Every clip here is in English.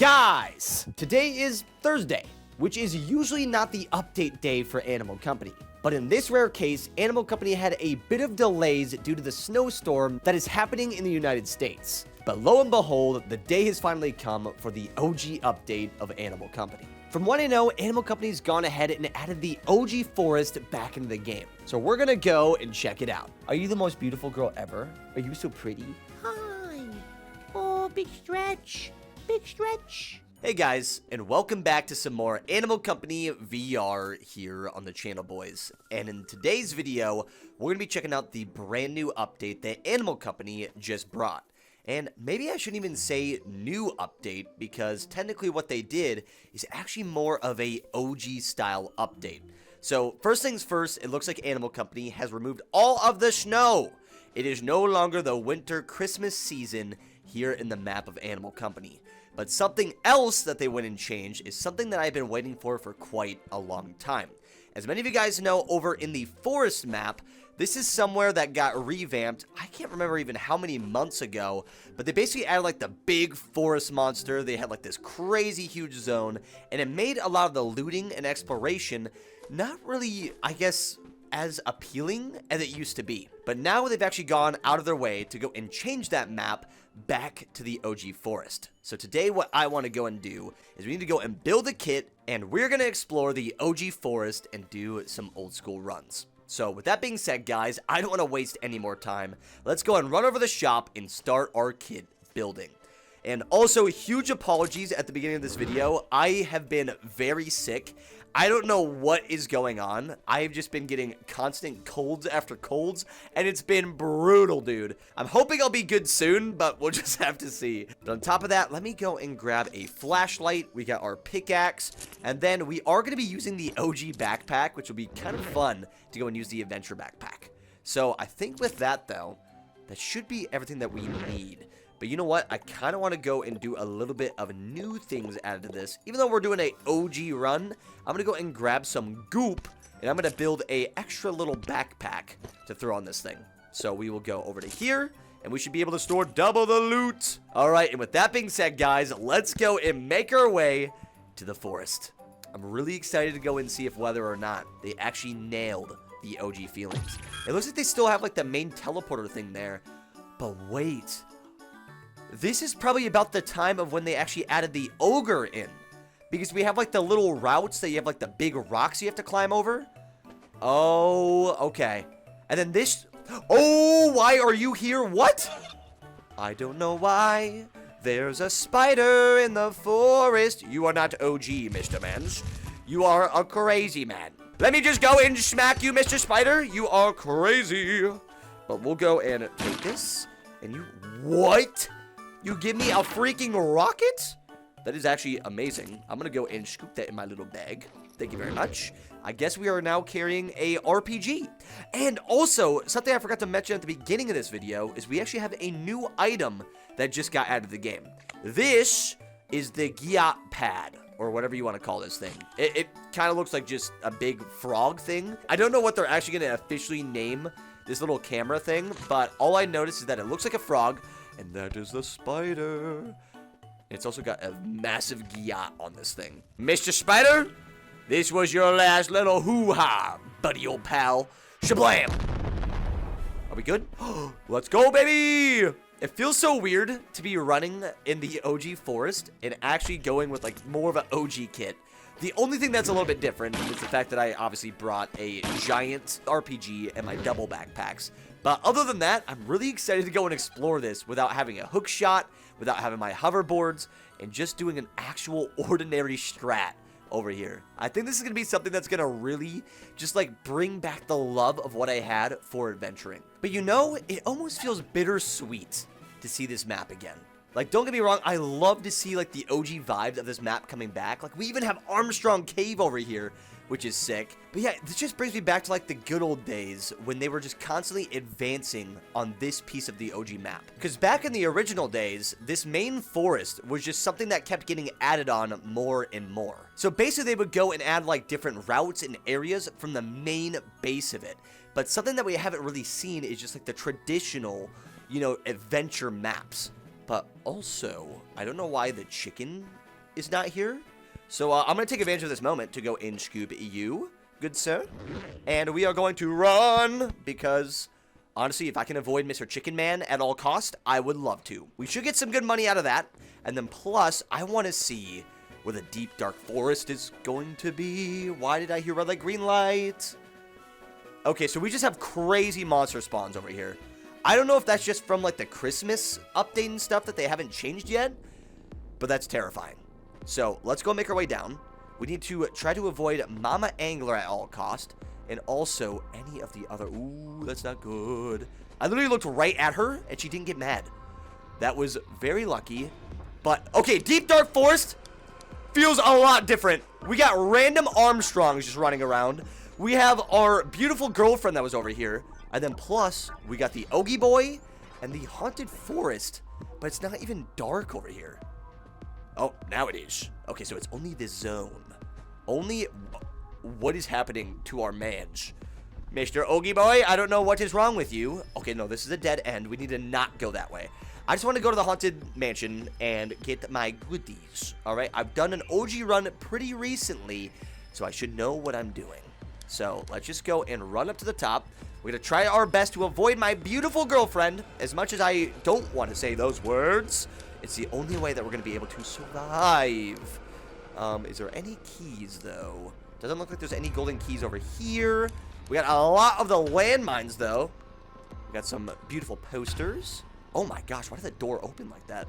Guys, today is Thursday, which is usually not the update day for Animal Company. But in this rare case, Animal Company had a bit of delays due to the snowstorm that is happening in the United States. But lo and behold, the day has finally come for the OG update of Animal Company. From what I know, Animal Company's gone ahead and added the OG forest back into the game. So we're gonna go and check it out. Are you the most beautiful girl ever? Are you so pretty? Hi. Oh, big stretch. Big stretch. Hey guys, and welcome back to some more Animal Company VR here on the channel, boys. And in today's video, we're going to be checking out the brand new update that Animal Company just brought. And maybe I shouldn't even say new update, because technically what they did is actually more of a OG style update. So first things first, it looks like Animal Company has removed all of the snow. It is no longer the winter Christmas season here in the map of Animal Company. But something else that they went and changed is something that I've been waiting for quite a long time. As many of you guys know, over in the forest map, this is somewhere that got revamped. I can't remember even how many months ago, but they basically added like the big forest monster. They had like this crazy huge zone, and it made a lot of the looting and exploration not really, I guess, as appealing as it used to be. But now they've actually gone out of their way to go and change that map back to the OG forest. So today what I want to go and do is we need to go and build a kit, and we're going to explore the OG forest and do some old school runs. So with that being said, guys, I don't want to waste any more time. Let's go and run over the shop and start our kit building. And also, huge apologies at the beginning of this video. I have been very sick. I don't know what is going on. I've just been getting constant colds after colds, and it's been brutal, dude. I'm hoping I'll be good soon, but we'll just have to see. But on top of that, let me go and grab a flashlight. We got our pickaxe, and then we are going to be using the OG backpack, which will be kind of fun to go and use the adventure backpack. So I think with that, though, that should be everything that we need. But you know what? I kind of want to go and do a little bit of new things added to this. Even though we're doing a OG run, I'm going to go and grab some goop, and I'm going to build a extra little backpack to throw on this thing. So we will go over to here, and we should be able to store double the loot. All right, and with that being said, guys, let's go and make our way to the forest. I'm really excited to go and see if whether or not they actually nailed the OG feelings. It looks like they still have like the main teleporter thing there. But wait. This is probably about the time of when they actually added the ogre in. Because we have like the little routes that you have like the big rocks you have to climb over. Oh, okay. And then this... Oh, why are you here? What? I don't know why. There's a spider in the forest. You are not OG, Mr. Mans. You are a crazy man. Let me just go and smack you, Mr. Spider. You are crazy. But we'll go and take this. And you... What? You give me a freaking rocket? That is actually amazing. I'm going to go and scoop that in my little bag. Thank you very much. I guess we are now carrying a RPG. And also, something I forgot to mention at the beginning of this video is we actually have a new item that just got added to the game. This is the Gyat pad, or whatever you want to call this thing. It kind of looks like just a big frog thing. I don't know what they're actually going to officially name this little camera thing, but all I noticed is that it looks like a frog. And that is the spider. It's also got a massive gyat on this thing. Mr. Spider, this was your last little hoo-ha, buddy old pal. Shablam! Are we good? Let's go, baby! It feels so weird to be running in the OG forest and actually going with like more of an OG kit. The only thing that's a little bit different is the fact that I obviously brought a giant RPG and my double backpacks. But other than that, I'm really excited to go and explore this without having a hook shot, without having my hoverboards, and just doing an actual ordinary strat over here. I think this is going to be something that's going to really just like bring back the love of what I had for adventuring. But you know, it almost feels bittersweet to see this map again. Like, don't get me wrong, I love to see like the OG vibes of this map coming back. Like, we even have Armstrong Cave over here, which is sick. But yeah, this just brings me back to like the good old days when they were just constantly advancing on this piece of the OG map. Because back in the original days, this main forest was just something that kept getting added on more and more. So basically they would go and add like different routes and areas from the main base of it. But something that we haven't really seen is just like the traditional, you know, adventure maps. But also, I don't know why the chicken is not here. So I'm going to take advantage of this moment to go in scoop you, good sir. And we are going to run because, honestly, if I can avoid Mr. Chicken Man at all cost, I would love to. We should get some good money out of that. And then plus, I want to see where the deep dark forest is going to be. Why did I hear red light, green light? Okay, so we just have crazy monster spawns over here. I don't know if that's just from, like, the Christmas update and stuff that they haven't changed yet, but that's terrifying. So, let's go make our way down. We need to try to avoid Mama Angler at all cost, and also any of the other... Ooh, that's not good. I literally looked right at her, and she didn't get mad. That was very lucky, but... Okay, Deep Dark Forest feels a lot different. We got random Armstrongs just running around. We have our beautiful girlfriend that was over here. And then plus, we got the Ogie Boy and the Haunted Forest. But it's not even dark over here. Oh, now it is. Okay, so it's only the zone. Only what is happening to our mans. Mr. Ogie Boy, I don't know what is wrong with you. Okay, no, this is a dead end. We need to not go that way. I just want to go to the Haunted Mansion and get my goodies. Alright, I've done an OG run pretty recently, so I should know what I'm doing. So, let's just go and run up to the top. We're going to try our best to avoid my beautiful girlfriend. As much as I don't want to say those words, it's the only way that we're going to be able to survive. Is there any keys, though? Doesn't look like there's any golden keys over here. We got a lot of the landmines, though. We got some beautiful posters. Oh my gosh, why did the door open like that?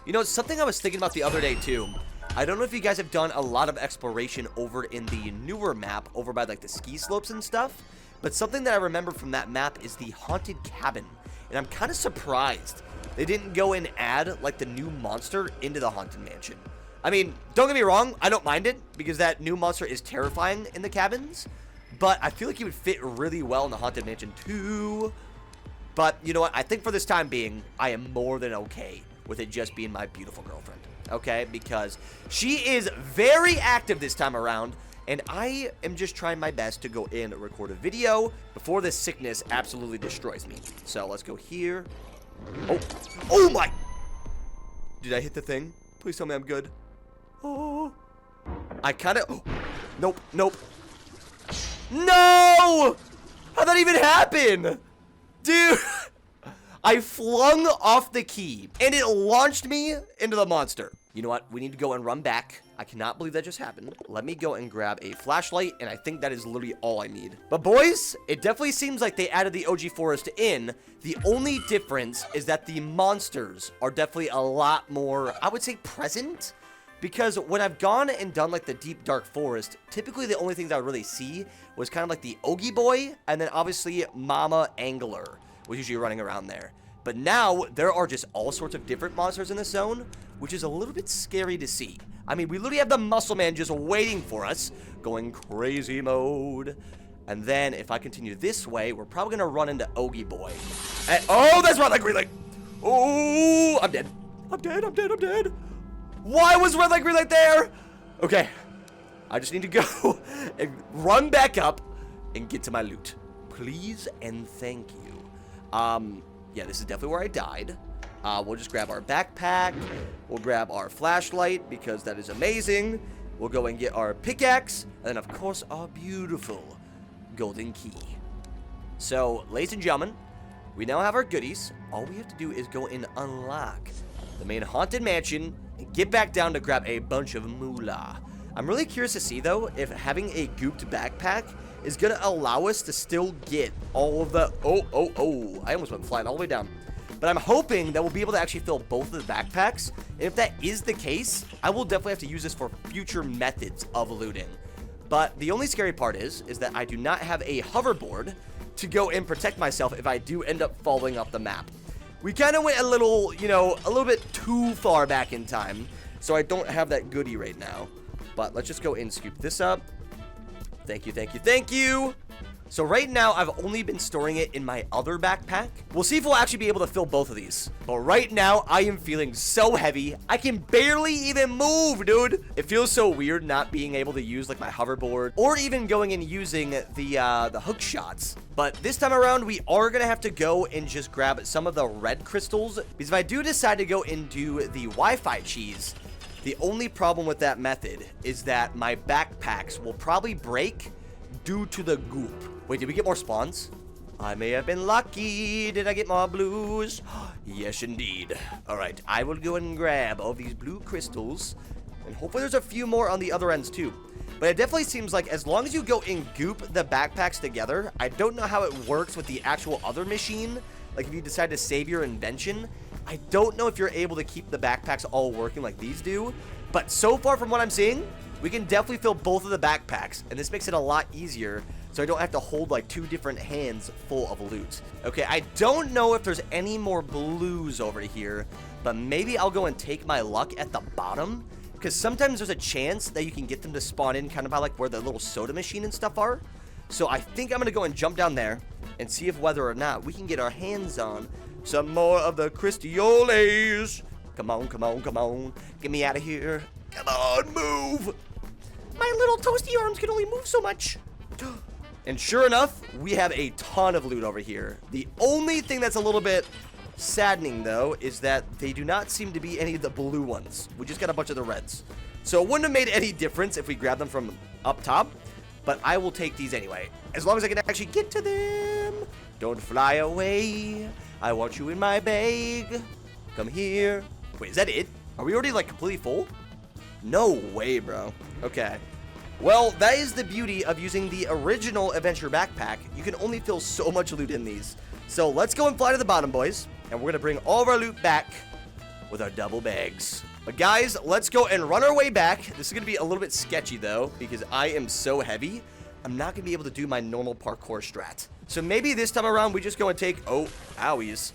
You know, it's something I was thinking about the other day, too. I don't know if you guys have done a lot of exploration over in the newer map, over by, like, the ski slopes and stuff. But something that I remember from that map is the Haunted Cabin. And I'm kind of surprised they didn't go and add, like, the new monster into the Haunted Mansion. I mean, don't get me wrong, I don't mind it, because that new monster is terrifying in the cabins. But I feel like he would fit really well in the Haunted Mansion, too. But, you know what, I think for this time being, I am more than okay with it just being my beautiful girlfriend. Okay, because she is very active this time around, and I am just trying my best to go in and record a video before this sickness absolutely destroys me. So, let's go here. Oh my! Did I hit the thing? Please tell me I'm good. Oh. I kind of... Oh. Nope, nope. No! How'd that even happen? Dude, I flung off the key, and it launched me into the monster. You know what? We need to go and run back. I cannot believe that just happened. Let me go and grab a flashlight, and I think that is literally all I need. But boys, it definitely seems like they added the OG Forest in. The only difference is that the monsters are definitely a lot more, I would say, present. Because when I've gone and done, like, the Deep Dark Forest, typically the only things I would really see was kind of like the Ogie Boy, and then obviously Mama Angler was usually running around there. But now, there are just all sorts of different monsters in this zone, which is a little bit scary to see. I mean, we literally have the Muscle Man just waiting for us, going crazy mode. And then, if I continue this way, we're probably going to run into Ogie Boy. And, oh, that's red light, green light. Oh, I'm dead. I'm dead, I'm dead, I'm dead. Why was red light, green light there? Okay. I just need to go and run back up and get to my loot. Please and thank you. Yeah, this is definitely where I died. We'll just grab our backpack. We'll grab our flashlight because that is amazing. We'll go and get our pickaxe. And then, of course, our beautiful golden key. So, ladies and gentlemen, we now have our goodies. All we have to do is go and unlock the main Haunted Mansion and get back down to grab a bunch of moolah. I'm really curious to see, though, if having a gooped backpack is going to allow us to still get all of the... Oh, I almost went flying all the way down. But I'm hoping that we'll be able to actually fill both of the backpacks. And if that is the case, I will definitely have to use this for future methods of looting. But the only scary part is that I do not have a hoverboard to go and protect myself if I do end up falling off the map. We kind of went a little, you know, a little bit too far back in time. So I don't have that goodie right now. But let's just go and scoop this up. Thank you, thank you, thank you. So right now, I've only been storing it in my other backpack. We'll see if we'll actually be able to fill both of these. But right now, I am feeling so heavy. I can barely even move, dude. It feels so weird not being able to use, like, my hoverboard or even going and using the hook shots. But this time around, we are going to have to go and just grab some of the red crystals. Because if I do decide to go and do the Wi-Fi cheese, The only problem with that method is that my backpacks will probably break due to the goop. Wait, did we get more spawns? I may have been lucky. Did I get more blues? Yes, indeed. All right, I will go and grab all these blue crystals. And hopefully there's a few more on the other ends too. But it definitely seems like as long as you go and goop the backpacks together, I don't know how it works with the actual other machine. Like if you decide to save your invention, I don't know if you're able to keep the backpacks all working like these do. But so far from what I'm seeing, we can definitely fill both of the backpacks. And this makes it a lot easier so I don't have to hold like 2 different hands full of loot. Okay, I don't know if there's any more blues over here, but maybe I'll go and take my luck at the bottom. Because sometimes there's a chance that you can get them to spawn in kind of by like where the little soda machine and stuff are. So I think I'm going to go and jump down there and see if whether or not we can get our hands on some more of the crystioles. Come on, come on, come on. Get me out of here. Come on, move. My little toasty arms can only move so much. And sure enough, we have a ton of loot over here. The only thing that's a little bit saddening, though, is that they do not seem to be any of the blue ones. We just got a bunch of the reds. So it wouldn't have made any difference if we grabbed them from up top, but I will take these anyway, as long as I can actually get to them. Don't fly away. I want you in my bag. Come here. Wait, is that it? Are we already, like, completely full? No way, bro. Okay. Well, that is the beauty of using the original adventure backpack. You can only fill so much loot in these. So let's go and fly to the bottom, boys. And we're going to bring all of our loot back with our double bags. But guys, let's go and run our way back. This is going to be a little bit sketchy, though, because I am so heavy. I'm not going to be able to do my normal parkour strat. So maybe this time around, we just go and take... Oh, owies.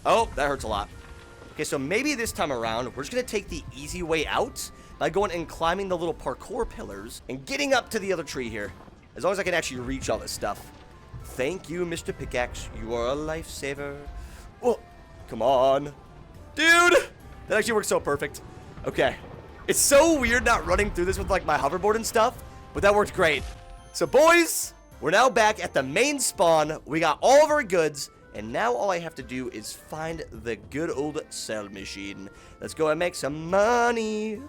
Oh, that hurts a lot. Okay, so maybe this time around, we're just going to take the easy way out by going and climbing the little parkour pillars and getting up to the other tree here. As long as I can actually reach all this stuff. Thank you, Mr. Pickaxe. You are a lifesaver. Oh, come on. Dude! That actually works so perfect. Okay. It's so weird not running through this with, like, my hoverboard and stuff, but that worked great. So, boys, we're now back at the main spawn. We got all of our goods, and now all I have to do is find the good old sell machine. Let's go and make some money.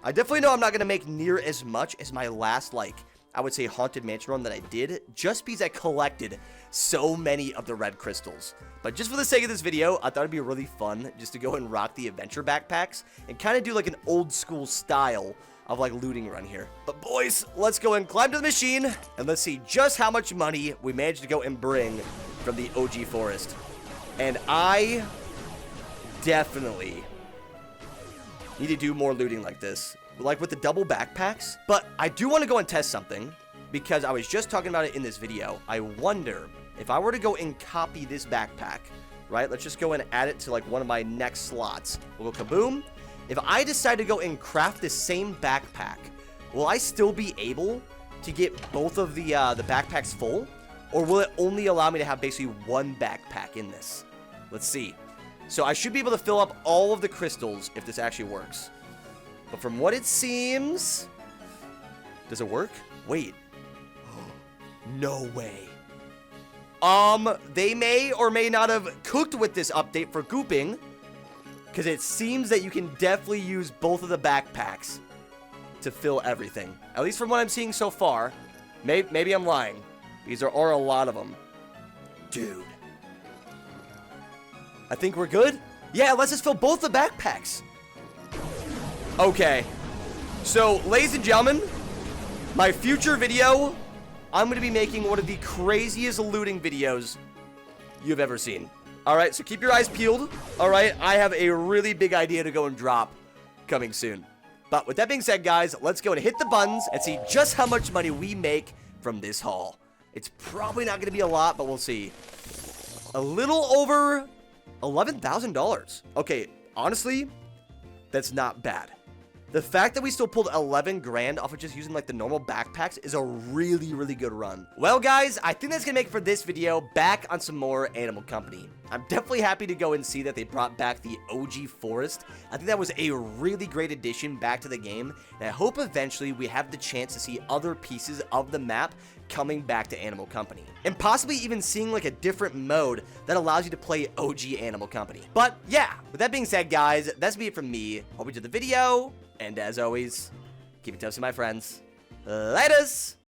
I definitely know I'm not going to make near as much as my last, like, I would say Haunted Mansion run that I did, just because I collected so many of the red crystals. But just for the sake of this video, I thought it'd be really fun just to go and rock the adventure backpacks and kind of do like an old school style of like looting run here. But boys, let's go and climb to the machine and let's see just how much money we managed to go and bring from the OG forest. And I definitely need to do more looting like this, like with the double backpacks. But I do want to go and test something because I was just talking about it in this video. I wonder if I were to go and copy this backpack, right? Let's just go and add it to like one of my next slots. We'll go kaboom. If I decide to go and craft the same backpack, will I still be able to get both of the backpacks full? Or will it only allow me to have basically one backpack in this? Let's see. So I should be able to fill up all of the crystals if this actually works. But from what it seems... Does it work? Wait. No way. They may or may not have cooked with this update for gooping, because it seems that you can definitely use both of the backpacks to fill everything. At least from what I'm seeing so far. Maybe I'm lying, because there are a lot of them. Dude. I think we're good? Yeah, let's just fill both the backpacks. Okay. So, ladies and gentlemen, my future video, I'm going to be making one of the craziest looting videos you've ever seen. Alright, so keep your eyes peeled. Alright, I have a really big idea to go and drop coming soon. But with that being said, guys, let's go and hit the buttons and see just how much money we make from this haul. It's probably not going to be a lot, but we'll see. A little over $11,000. Okay, honestly, that's not bad. The fact that we still pulled 11 grand off of just using like the normal backpacks is a really, really good run. Well, guys, I think that's gonna make it for this video. Back on some more Animal Company. I'm definitely happy to go and see that they brought back the OG forest. I think that was a really great addition back to the game, and I hope eventually we have the chance to see other pieces of the map coming back to Animal Company, and possibly even seeing like a different mode that allows you to play OG Animal Company. But yeah, with that being said, guys, that's it from me. Hope you enjoyed the video, and as always, keep it toasty, my friends. Laters!